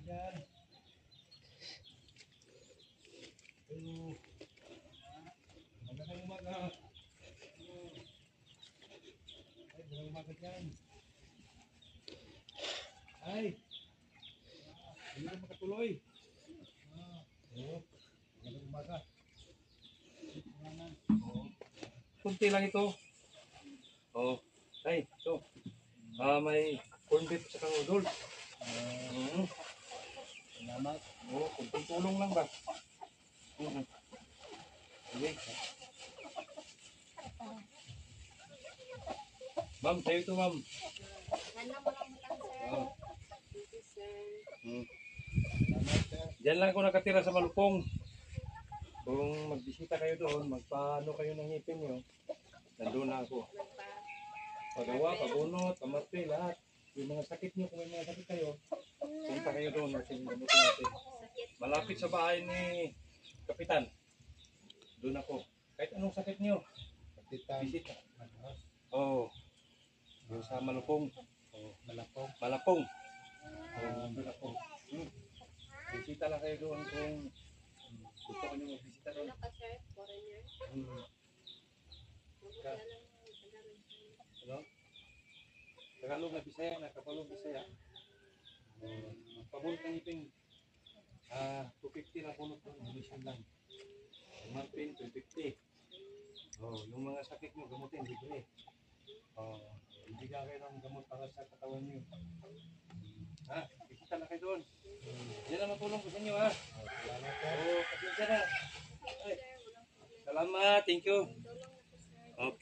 dyan. Magandang umaga. Ay, magandang umaga dyan. Ay, hindi na makatuloy. Magandang umaga. Kunti lang ito. Ay, ito. May corn beef sa noodle. Salamat. Kunting tulong lang ba? Sige. Ma'am, sa'yo ito, ma'am. Diyan lang ako nakatira sa Malupong. Kung magbisita kayo doon, magpaano kayo ng ngipin nyo, nandun na ako. Pagawa, pabunot, pamarte, lahat. Yung mga sakit nyo, kung may mga sakit kayo, punta kayo doon, gamutin natin. Malapit sa bahay ni Kapitan. Doon ako. Kahit anong sakit nyo, bisita. Yung sa Malupong. Malapong. Doon ako. Bisita lang kayo doon kung gusto ko nyo magbisita doon. Ano? Tagalog na Bisaya, nakapalong Bisaya. Pabunot ng ipin. 250 lang punot doon, donation lang. Marpin, 250. Yung mga sakit nyo, gamutin, libre. Ibigay kayo ng gamot para sa katawan nyo. Bisita lang kayo doon. Yan ang matulong ko sa inyo, ha? Salamat po. Pasensya na. Salamat, thank you. Okay.